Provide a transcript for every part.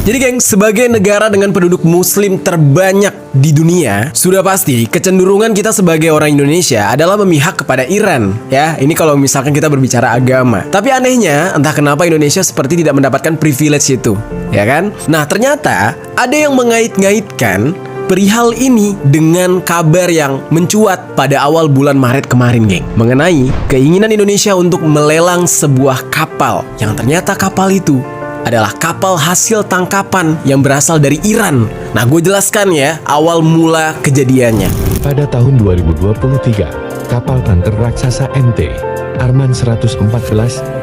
Jadi geng, sebagai negara dengan penduduk muslim terbanyak di dunia, sudah pasti kecenderungan kita sebagai orang Indonesia adalah memihak kepada Iran. Ya, ini kalau misalkan kita berbicara agama. Tapi anehnya, entah kenapa Indonesia seperti tidak mendapatkan privilege itu, ya kan? Nah, ternyata ada yang mengait-ngaitkan perihal ini dengan kabar yang mencuat pada awal bulan Maret kemarin, geng, mengenai keinginan Indonesia untuk melelang sebuah kapal, yang ternyata kapal itu adalah kapal hasil tangkapan yang berasal dari Iran. Nah, gue jelaskan ya awal mula kejadiannya. Pada tahun 2023, kapal tanker raksasa MT Arman 114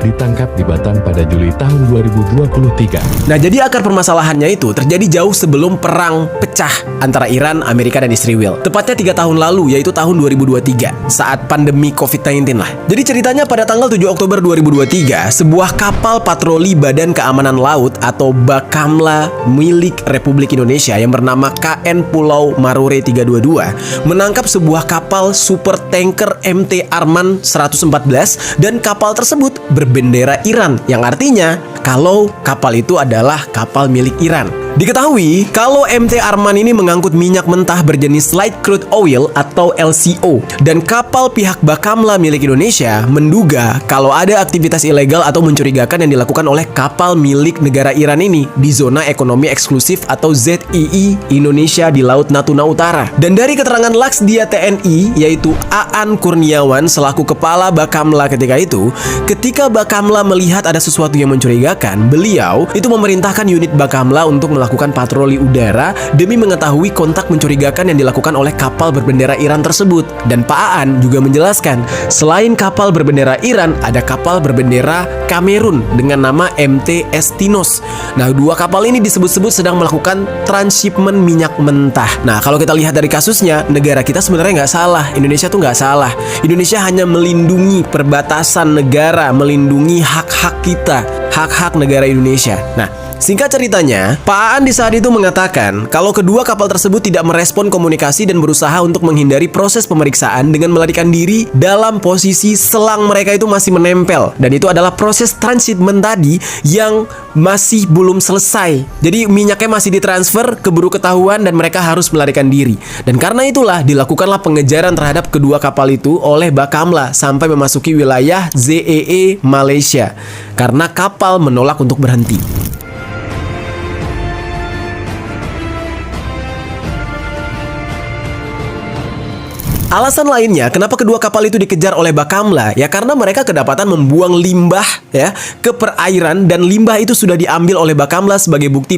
ditangkap di Batam pada Juli tahun 2023. Nah, jadi akar permasalahannya itu terjadi jauh sebelum perang pecah antara Iran, Amerika, dan Israel. Tepatnya 3 tahun lalu, yaitu tahun 2023, saat pandemi COVID-19 lah. Jadi ceritanya pada tanggal 7 Oktober 2023, sebuah kapal patroli Badan Keamanan Laut atau Bakamla milik Republik Indonesia yang bernama KN Pulau Marore 322 menangkap sebuah kapal super tanker MT Arman 114 dan kapal tersebut berbendera Iran, yang artinya kalau kapal itu adalah kapal milik Iran. Diketahui kalau MT Arman ini mengangkut minyak mentah berjenis light crude oil atau LCO, dan kapal pihak Bakamla milik Indonesia menduga kalau ada aktivitas ilegal atau mencurigakan yang dilakukan oleh kapal milik negara Iran ini di zona ekonomi eksklusif atau ZEE Indonesia di Laut Natuna Utara. Dan dari keterangan Laksdia TNI yaitu Aan Kurniawan selaku kepala Bakamla ketika itu, ketika Bakamla melihat ada sesuatu yang mencurigakan, beliau itu memerintahkan unit Bakamla untuk melakukan patroli udara demi mengetahui kontak mencurigakan yang dilakukan oleh kapal berbendera Iran tersebut. Dan Pak Aan juga menjelaskan, selain kapal berbendera Iran, ada kapal berbendera Kamerun dengan nama MT Estinos. Nah, 2 kapal ini disebut-sebut sedang melakukan transshipment minyak mentah. Nah, kalau kita lihat dari kasusnya, negara kita sebenarnya nggak salah. Indonesia tuh nggak salah. Indonesia hanya melindungi perbatasan negara, melindungi hak-hak kita, hak-hak negara Indonesia. Nah, singkat ceritanya, Pak Aan di saat itu mengatakan kalau kedua kapal tersebut tidak merespon komunikasi dan berusaha untuk menghindari proses pemeriksaan dengan melarikan diri dalam posisi selang mereka itu masih menempel. Dan itu adalah proses transshipment tadi yang masih belum selesai. Jadi minyaknya masih ditransfer, keburu ketahuan dan mereka harus melarikan diri. Dan karena itulah dilakukanlah pengejaran terhadap kedua kapal itu oleh Bakamla sampai memasuki wilayah ZEE Malaysia karena kapal menolak untuk berhenti. Alasan lainnya kenapa kedua kapal itu dikejar oleh Bakamla, ya karena mereka kedapatan membuang limbah ya ke perairan, dan limbah itu sudah diambil oleh Bakamla sebagai bukti